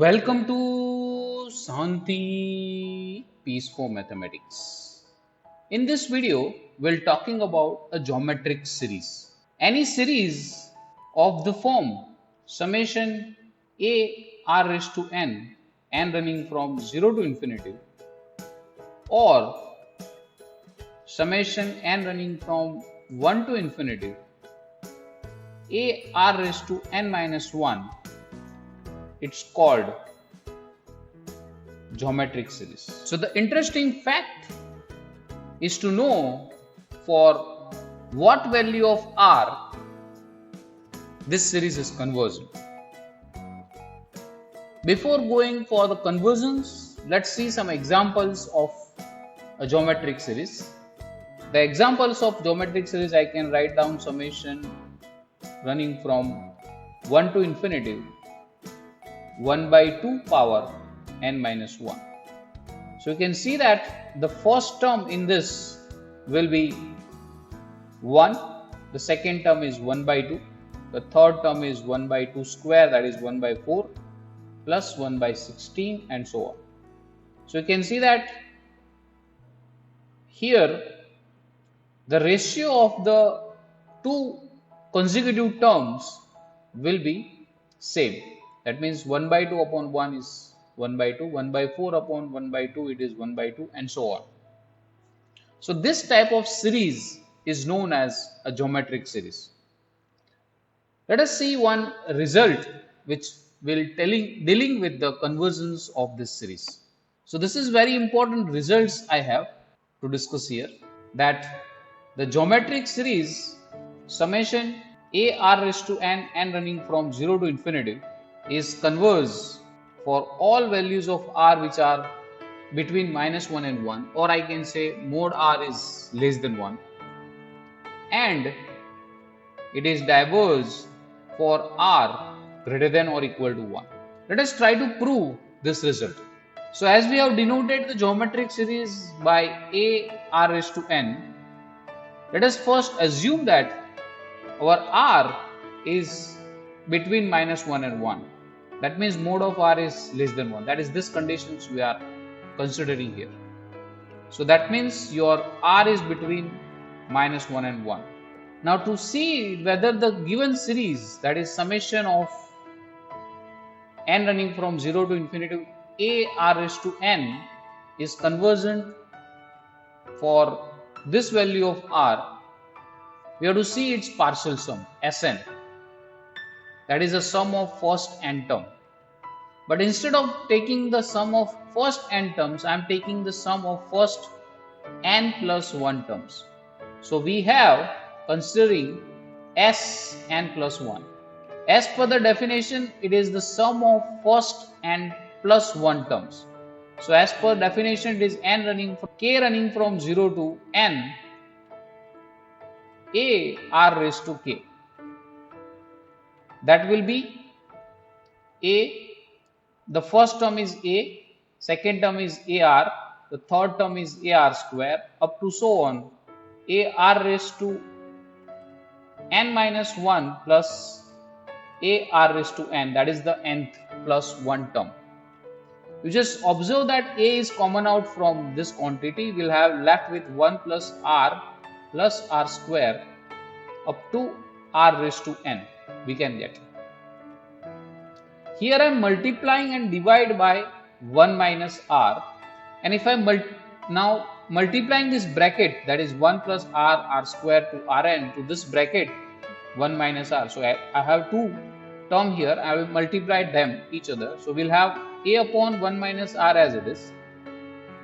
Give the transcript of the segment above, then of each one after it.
Welcome to Santi Peace for Mathematics. In this video, we're talking about a geometric series. Any series of the form summation a r raised to n running from 0 to infinity, or summation n running from 1 to infinity, a r raised to n minus 1, it's called geometric series. So the interesting fact is to know for what value of r this series is convergent. Before going for the conversions, let's see some examples of a geometric series. The examples of geometric series, I can write down summation running from 1 to infinity 1 by 2 power n minus 1. So you can see that the first term in this will be 1, the second term is 1 by 2, the third term is 1 by 2 square, that is 1 by 4 plus 1 by 16 and so on. So you can see that here the ratio of the two consecutive terms will be same. That means 1 by 2 upon 1 is 1 by 2, 1 by 4 upon 1 by 2 it is 1 by 2 and so on. So this type of series is known as a geometric series. Let us see one result which will dealing with the convergence of this series. So this is very important results I have to discuss here, that the geometric series summation a r raised to n running from 0 to infinity is converged for all values of r which are between minus 1 and 1, or I can say mod r is less than 1, and it is diverged for r greater than or equal to 1. Let us try to prove this result. So as we have denoted the geometric series by a r raised to n, let us first assume that our r is between minus 1 and 1. That means mod of r is less than 1. That is this conditions we are considering here. So that means your r is between minus 1 and 1. Now to see whether the given series, that is summation of n running from 0 to infinity a r raised to n, is convergent for this value of r, we have to see its partial sum Sn, that is the sum of first n term. But instead of taking the sum of first n terms, I am taking the sum of first n plus 1 terms. So we have considering S n plus 1. As per the definition, it is the sum of first n plus 1 terms. So as per definition, it is k running from 0 to n a r raised to k. That will be a, the first term is a, second term is ar, the third term is ar square, up to so on a r raised to n minus 1 plus a r raised to n, that is the nth plus 1 term. You just observe that a is common out from this quantity, we will have left with 1 plus r square up to r raised to n we can get. Here I am multiplying and divide by 1 minus r, and if I am now multiplying this bracket, that is 1 plus r square to rn, to this bracket 1 minus r. So I have two term here, I will multiply them each other. So we will have a upon 1 minus r as it is.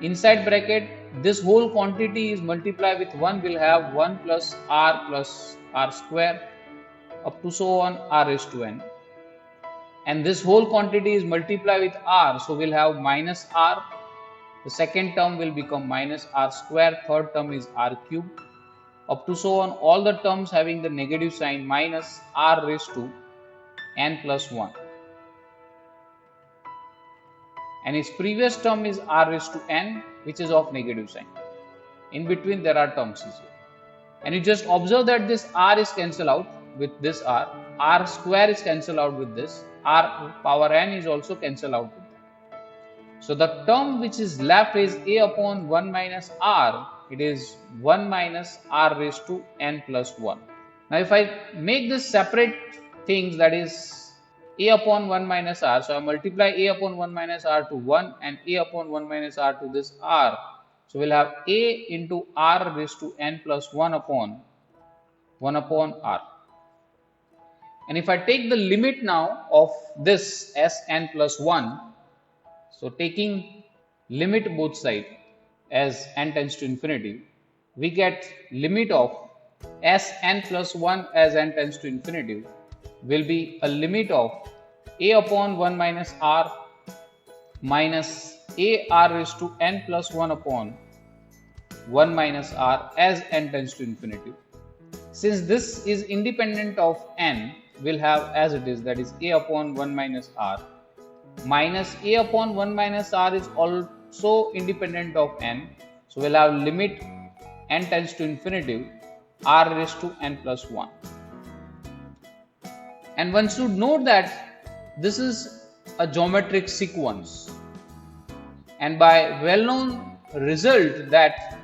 Inside bracket, this whole quantity is multiplied with 1, will have 1 plus r square up to so on r raised to n. And this whole quantity is multiplied with r, so we'll have minus r. The second term will become minus r square, third term is r cube, up to so on all the terms having the negative sign minus r raised to n plus 1. And its previous term is r raised to n, which is of negative sign. In between there are terms here. And you just observe that this r is cancelled out with this r square is cancelled out with this, r power n is also cancelled out with that. So the term which is left is a upon 1 minus r. It is 1 minus r raised to n plus 1. Now if I make this separate things, that is a upon 1 minus r, so I multiply a upon 1 minus r to 1 and a upon 1 minus r to this r. So we'll have a into r raised to n plus 1 upon r. And if I take the limit now of this Sn plus 1, so taking limit both sides as n tends to infinity, we get limit of Sn plus 1 as n tends to infinity will be a limit of a upon 1 minus r minus a r raised to n plus 1 upon 1 minus r as n tends to infinity. Since this is independent of n, we'll have as it is, that is a upon 1 minus r minus a upon 1 minus r is also independent of n. So we'll have limit n tends to infinity r raised to n plus 1. And one should note that this is a geometric sequence. And by well-known result that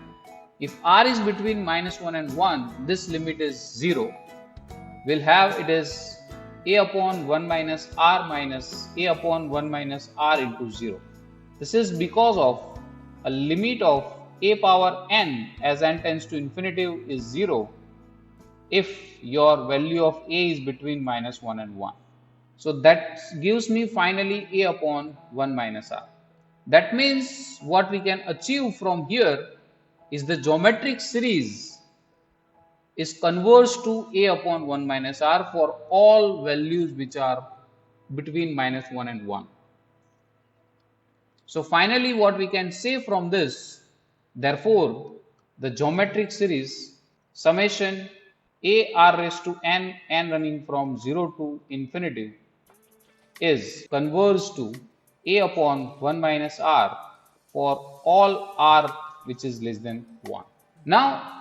if r is between minus 1 and 1, this limit is 0. We'll have it is a upon 1 minus r minus a upon 1 minus r into 0. This is because of a limit of a power n as n tends to infinity is 0 if your value of a is between minus 1 and 1. So that gives me finally a upon 1 minus r. That means what we can achieve from here is the geometric series is converged to a upon 1 minus r for all values which are between minus 1 and 1. So finally what we can say from this, therefore the geometric series summation a r raised to n running from 0 to infinity is converged to a upon 1 minus r for all r which is less than 1. Now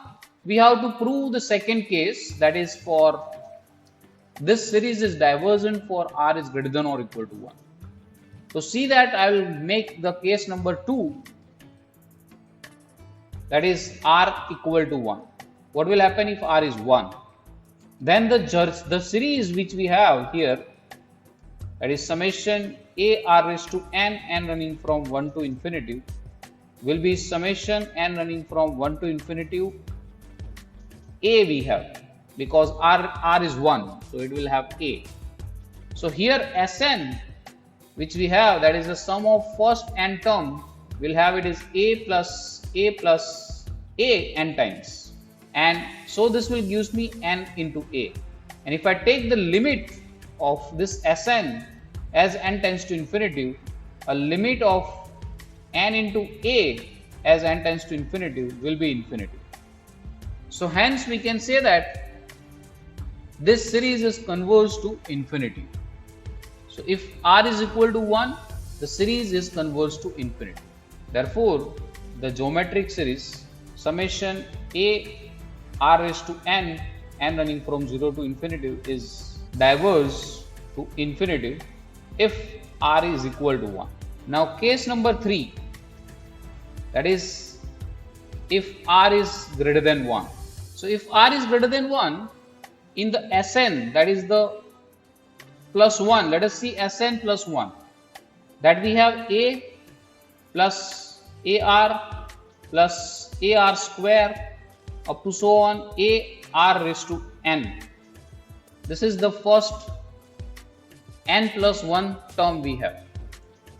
we have to prove the second case, that is for this series is divergent for r is greater than or equal to 1. So see that I will make the case number 2, that is r equal to 1. What will happen if r is 1? Then the series which we have here, that is summation a r raised to n running from 1 to infinity, will be summation n running from 1 to infinity a we have, because r is 1, so it will have a. So here Sn which we have, that is the sum of first n term, will have it is a plus a n times, and so this will gives me n into a. And if I take the limit of this Sn as n tends to infinity, a limit of n into a as n tends to infinity will be infinity. So hence we can say that this series is converged to infinity. So if r is equal to 1, the series is converged to infinity. Therefore, the geometric series summation a r raised to n running from 0 to infinity is diverged to infinity if r is equal to 1. Now case number 3, that is if r is greater than 1. So if r is greater than 1, in the Sn, that is the plus 1, let us see Sn plus 1, that we have a plus ar plus ar square up to so on a r raised to n. This is the first n plus 1 term we have.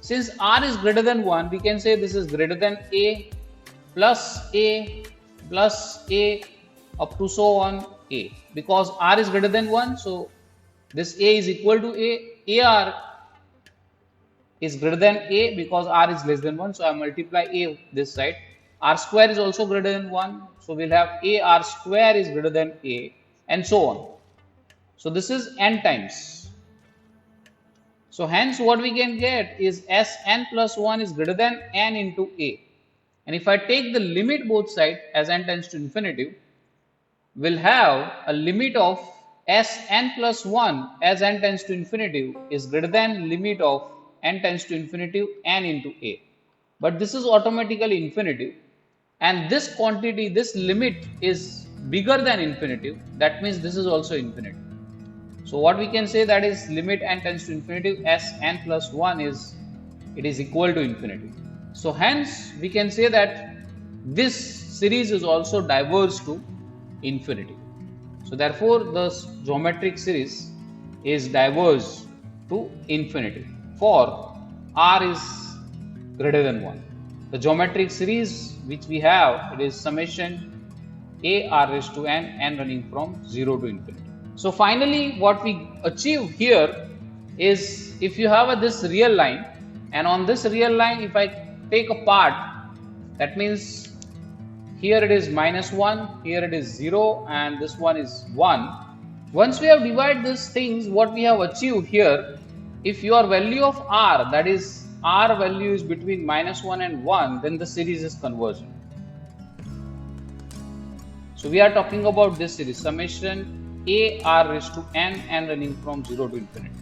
Since r is greater than 1, we can say this is greater than a plus a up to so on a, because r is greater than 1, so this a is equal to a. Ar is greater than a because r is less than 1, so I multiply a this side. R square is also greater than 1, so we'll have ar square is greater than a, and so on. So this is n times. So hence what we can get is Sn plus 1 is greater than n into a. And if I take the limit both sides as n tends to infinity, we'll have a limit of s n plus 1 as n tends to infinity is greater than limit of n tends to infinity n into a. But this is automatically infinitive, and this quantity, this limit is bigger than infinitive. That means this is also infinitive. So what we can say, that is limit n tends to infinity s n plus 1 is, it is equal to infinity. So hence we can say that this series is also diverges to infinity. So therefore the geometric series is diverges to infinity for r is greater than 1. The geometric series which we have, it is summation a r raised to n running from 0 to infinity. So finally what we achieve here is, if you have this real line, and on this real line if I take a part, that means here it is -1, here it is 0, and this one is 1. Once we have divided these things, what we have achieved here, if your value of r, that is r value is between -1 and 1, then the series is convergent. So we are talking about this series, summation a r raised to n running from 0 to infinity.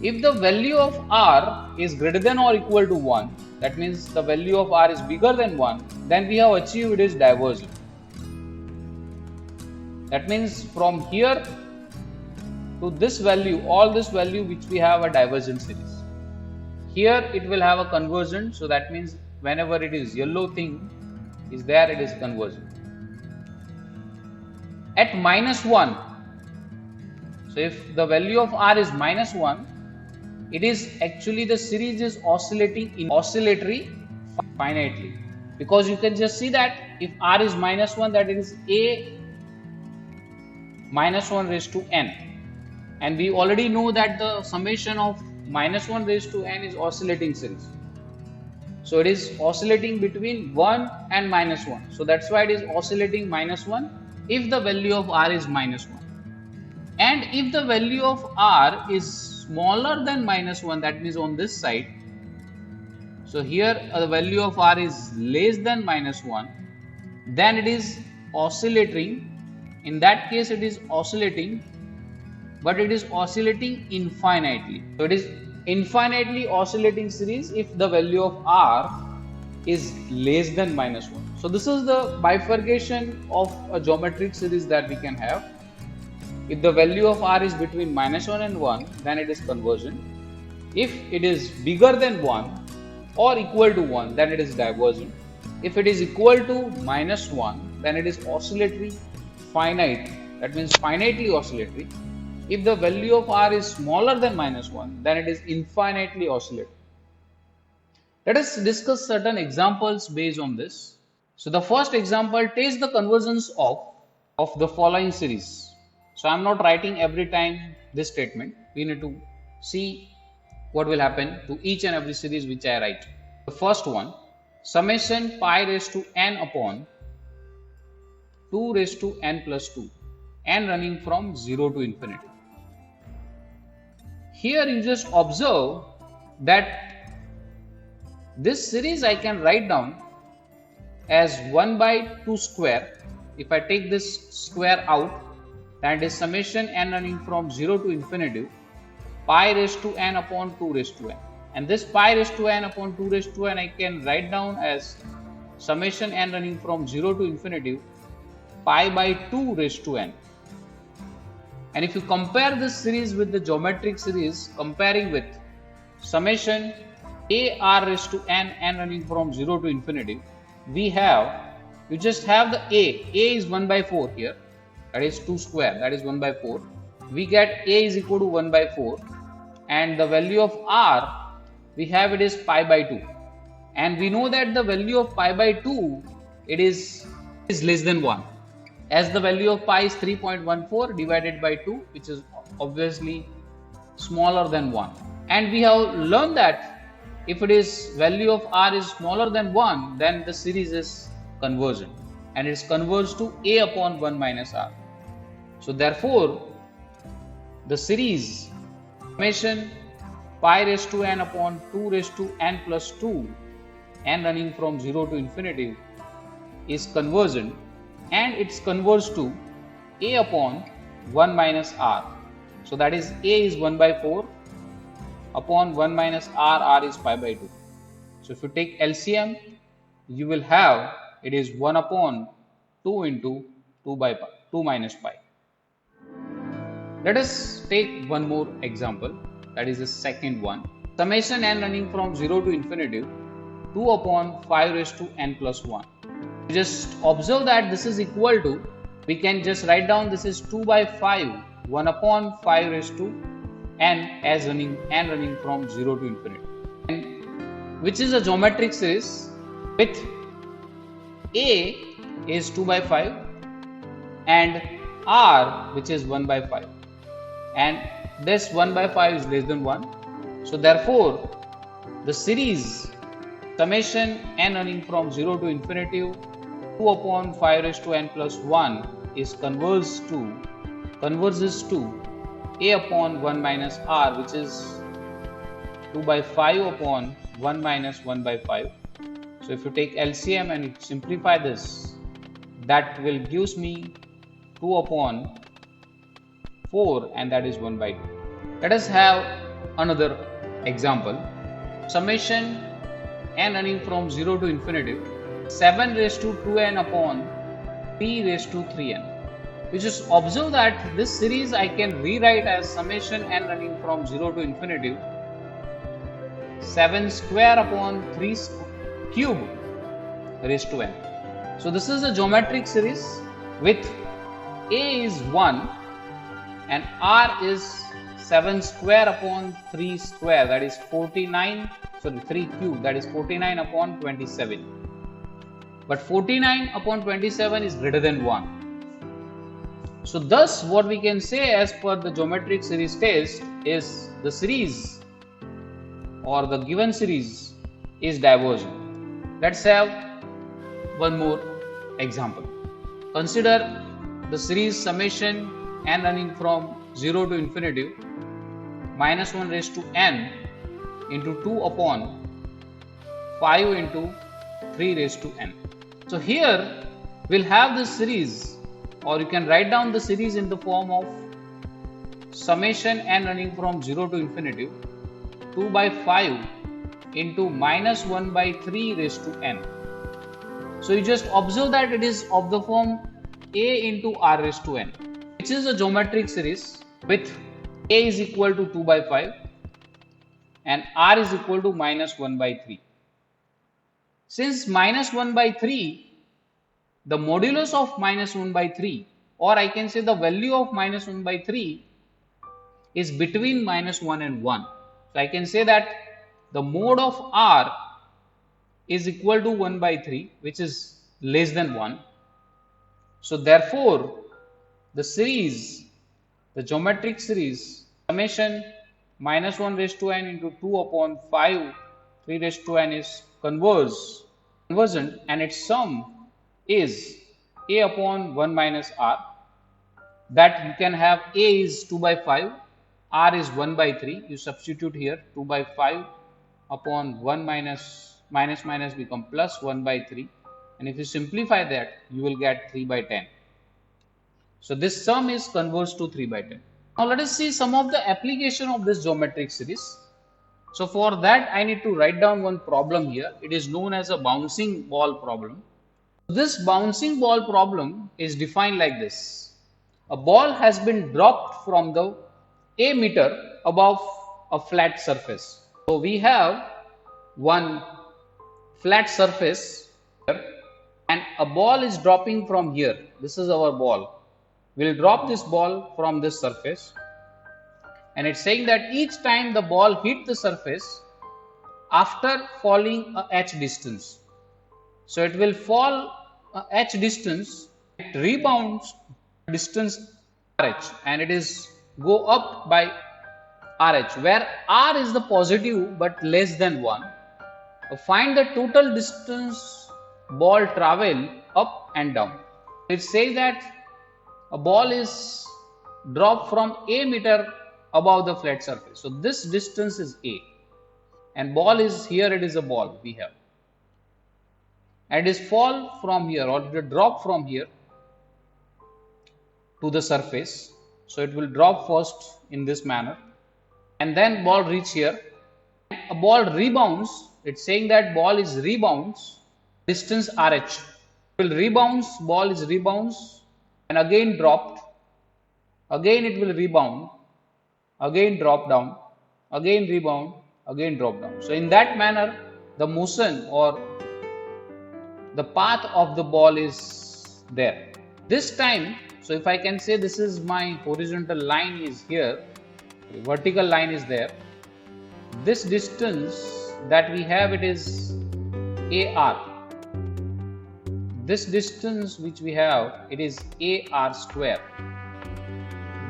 If the value of r is greater than or equal to 1, that means the value of r is bigger than 1, then we have achieved it is divergent. That means from here to this value, all this value which we have a divergent series. Here it will have a convergent, so that means whenever it is yellow thing is there, it is convergent. At -1, so if the value of r is -1, it is actually the series is oscillating in oscillatory finitely, because you can just see that if r is -1, that it is a -1 raised to n, and we already know that the summation of -1 raised to n is oscillating series. So it is oscillating between 1 and -1. So that's why it is oscillating -1 if the value of r is -1. And if the value of r is smaller than -1, that means on this side, so here the value of r is less than -1, then it is oscillating. In that case it is oscillating, but it is oscillating infinitely. So it is infinitely oscillating series if the value of r is less than -1. So this is the bifurcation of a geometric series that we can have. If the value of r is between -1 and 1, then it is convergent. If it is bigger than 1 or equal to 1, then it is divergent. If it is equal to -1, then it is oscillatory finite, that means finitely oscillatory. If the value of r is smaller than -1, then it is infinitely oscillatory. Let us discuss certain examples based on this. So the first example takes the convergence of the following series. So I am not writing every time this statement. We need to see what will happen to each and every series which I write. The first one, summation pi raised to n upon 2 raised to n plus 2, n running from 0 to infinity. Here you just observe that this series I can write down as 1 by 2 square. If I take this square out, that is summation n running from 0 to infinity pi raised to n upon 2 raised to n. And this pi raised to n upon 2 raised to n I can write down as summation n running from 0 to infinity pi by 2 raised to n. And if you compare this series with the geometric series, comparing with summation a r raised to n running from 0 to infinity, we have, you just have the a is 1 by 4 here, that is 2 square, that is 1 by 4. We get a is equal to 1 by 4, and the value of r, we have it is pi by 2, and we know that the value of pi by 2, it is less than 1, as the value of pi is 3.14 divided by 2, which is obviously smaller than 1. And we have learned that if it is value of r is smaller than 1, then the series is convergent, and it is converged to a upon 1 minus r. So therefore the series summation pi raised to n upon 2 raised to n plus 2, n running from 0 to infinity, is convergent, and it's converged to A upon 1 minus R. So that is A is 1 by 4 upon 1 minus R, R is pi by 2. So if you take LCM, you will have it is 1 upon 2 into 2 by pi, 2 minus pi. Let us take one more example, that is the second one. Summation n running from 0 to infinity 2 upon 5 raised to n plus 1. Just observe that this is equal to, we can just write down this is 2 by 5, 1 upon 5 raised to n as n running from 0 to infinity, and which is a geometric series with A is 2 by 5 and R which is 1 by 5, and this 1 by 5 is less than 1. So therefore the series summation n running from 0 to infinity 2 upon 5 raised to n plus 1 is converges to A upon 1 minus R, which is 2 by 5 upon 1 minus 1 by 5. So if you take LCM and you simplify this, that will gives me 2 upon 4, and that is 1 by 2. Let us have another example. Summation n running from 0 to infinity 7 raised to 2n upon 3 raised to 3n. You just observe that this series I can rewrite as summation n running from 0 to infinity 7 square upon 3 cube raised to n. So this is a geometric series with A is 1 and R is 7 square upon 3 square, that is 3 cube, that is 49 upon 27. But 49 upon 27 is greater than 1. So thus what we can say as per the geometric series test is the series or the given series is divergent. Let's have one more example. Consider the series summation n running from 0 to infinity minus 1 raised to n into 2 upon 5 into 3 raised to n. So here we'll have this series, or you can write down the series in the form of summation n running from 0 to infinity 2 by 5 into minus 1 by 3 raised to n. So you just observe that it is of the form A into R raised to n, which is a geometric series with A is equal to 2 by 5 and R is equal to minus 1 by 3. Since minus 1 by 3, the modulus of minus 1 by 3, or I can say the value of minus 1 by 3 is between minus 1 and 1. So I can say that the mode of R is equal to 1 by 3, which is less than 1. So therefore the series, the geometric series summation minus 1 raised to n into 2 upon 5 3 raised to n is convergent, and its sum is A upon 1 minus R. That you can have A is 2 by 5, R is 1 by 3. You substitute here 2 by 5 upon 1 minus become plus 1 by 3, and if you simplify that you will get 3 by 10. So this sum is converged to 3 by 10. Now let us see some of the application of this geometric series. So for that I need to write down one problem here. It is known as a bouncing ball problem. This bouncing ball problem is defined like this. A ball has been dropped from the A meter above a flat surface. So we have one flat surface here and a ball is dropping from here. This is our ball. We will drop this ball from this surface, and it's saying that each time the ball hit the surface after falling a h distance. So it will fall a h distance, it rebounds distance RH, and it is go up by RH, where R is the positive but less than 1. Find the total distance ball travel up and down. It says that a ball is dropped from A meter above the flat surface. So this distance is A, and ball is here, it is a ball we have, and it is fall from here or the drop from here to the surface. So it will drop first in this manner, and then ball reach here. A ball rebounds. It's saying that ball is rebounds distance RH. It will rebounds. Ball is rebounds and again dropped. Again it will rebound. Again drop down. Again rebound. Again drop down. So in that manner, the motion or the path of the ball is there. This time, so if I can say this is my horizontal line is here, vertical line is there. This distance that we have, it is AR. This distance which we have, it is AR square.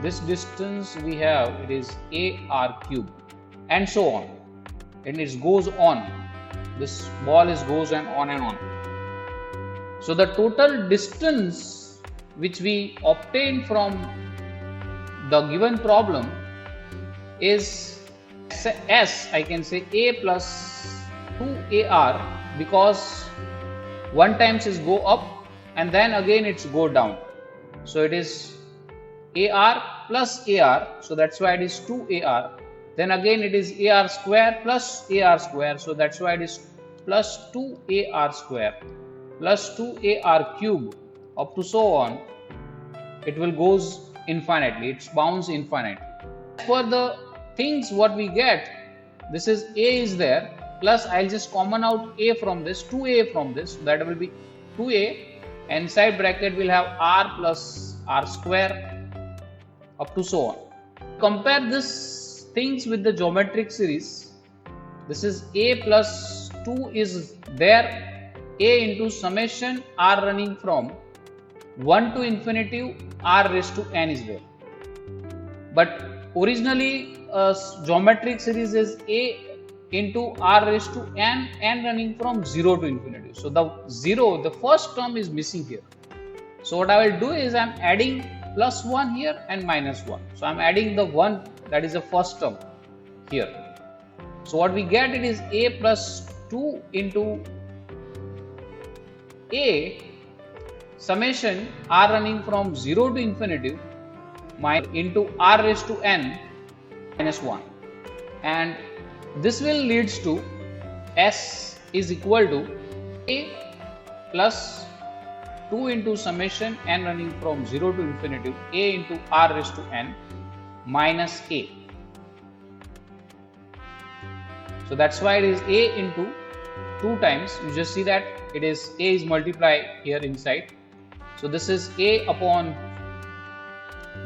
This distance we have, it is AR cube, and so on. And it goes on. This ball goes on and on. So the total distance which we obtain from the given problem is S, I can say A plus 2AR, because one times is go up and then again it's go down. So it is AR plus AR, so that's why it is 2AR. Then again it is AR square plus AR square, so that's why it is plus 2AR square plus 2AR cube up to so on. It will goes infinitely, it bounds infinitely. For the things what we get, this is A is there, plus I'll just common out A from this, 2A from this, so that will be 2A, and inside bracket we'll have R plus R square up to so on. Compare this things with the geometric series. This is A plus 2 is there, A into summation R running from 1 to infinity R raised to n is there. But originally geometric series is A into R raised to n running from 0 to infinity. So the 0, the first term is missing here. So what I will do is I am adding plus 1 here and minus 1. So I am adding the 1, that is the first term here. So what we get, it is A plus 2 into A summation R running from 0 to infinity into R raised to n minus 1, and this will leads to S is equal to A plus 2 into summation n running from 0 to infinity A into R raised to n minus A. So that's why it is A into 2 times. You just see that it is A is multiplied here inside. So this is A upon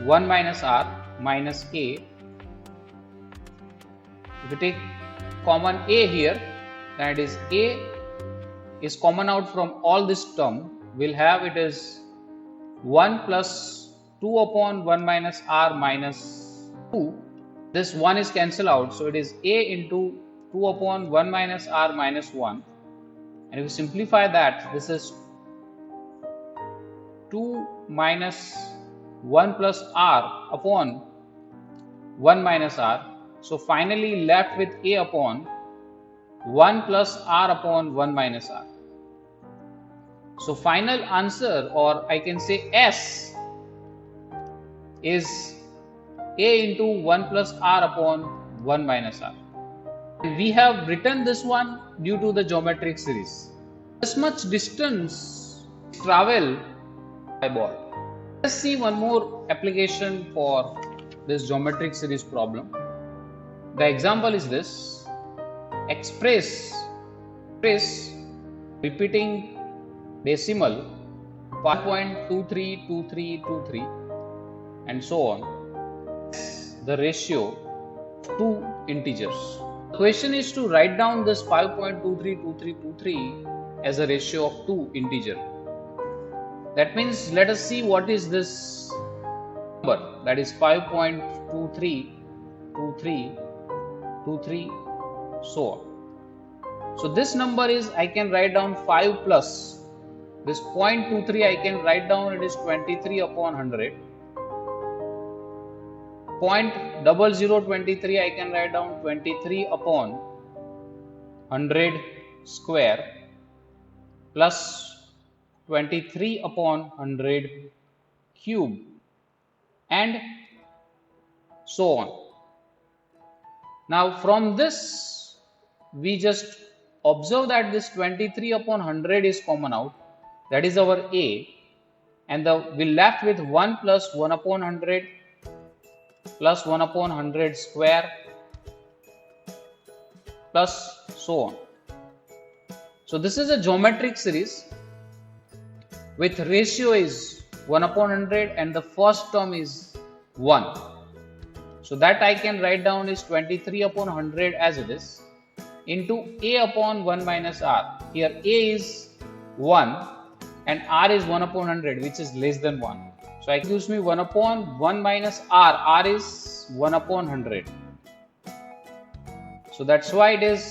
1 minus R minus A. If you take common A here, then it is A is common out from all this term. We'll have it is 1 plus 2 upon 1 minus R minus 2. This 1 is cancelled out. So it is A into 2 upon 1 minus R minus 1. And if you simplify that, this is 2 minus 1 plus R upon 1 minus R. So finally left with A upon 1 plus R upon 1 minus R. So final answer, or I can say S, is A into 1 plus R upon 1 minus R. And we have written this one due to the geometric series. This much distance travel by ball. Let's see one more application for this geometric series problem. The example is this: express repeating decimal 5.232323 and so on, the ratio of two integers. The question is to write down this 5.232323 as a ratio of two integer. That means let us see what is this number, that is 5.232323 so on. So this number is, I can write down 5 plus this 0.23, I can write down it is 23 upon 100. 0.0023 I can write down 23 upon 100 square plus 23 upon 100 cube and so on. Now from this we just observe that this 23 upon 100 is common out, that is our A, and we left with 1 plus 1 upon 100 plus 1 upon 100 square plus so on. So this is a geometric series with ratio is 1 upon 100 and the first term is 1. So that I can write down is 23 upon 100 as it is into A upon 1 minus R. Here A is 1 and R is 1 upon 100, which is less than 1. So it gives me 1 upon 1 minus R. R is 1 upon 100. So that's why it is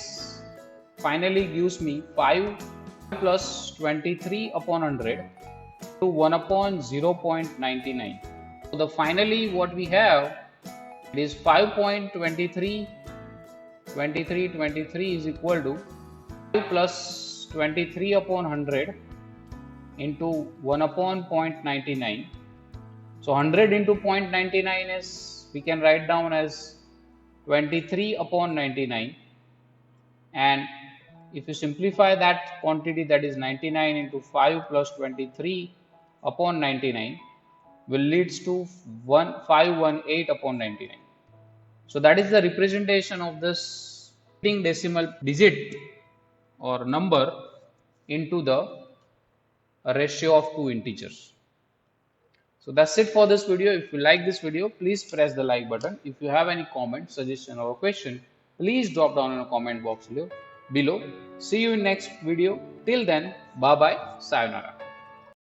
finally gives me 5 plus 23 upon 100 to 1 upon 0.99. So the finally what we have is 5.23. 23 is equal to 5 plus 23 upon 100 into 1 upon 0.99. So 100 into 0.99 is, we can write down as 23 upon 99, and if you simplify that quantity, that is 99 into 5 plus 23 upon 99 will leads to 518 upon 99. So that is the representation of this decimal digit or number into the ratio of two integers. So that's it for this video. If you like this video, please press the like button. If you have any comment, suggestion or question, please drop down in the comment box below. See you in next video. Till then, bye bye, sayonara.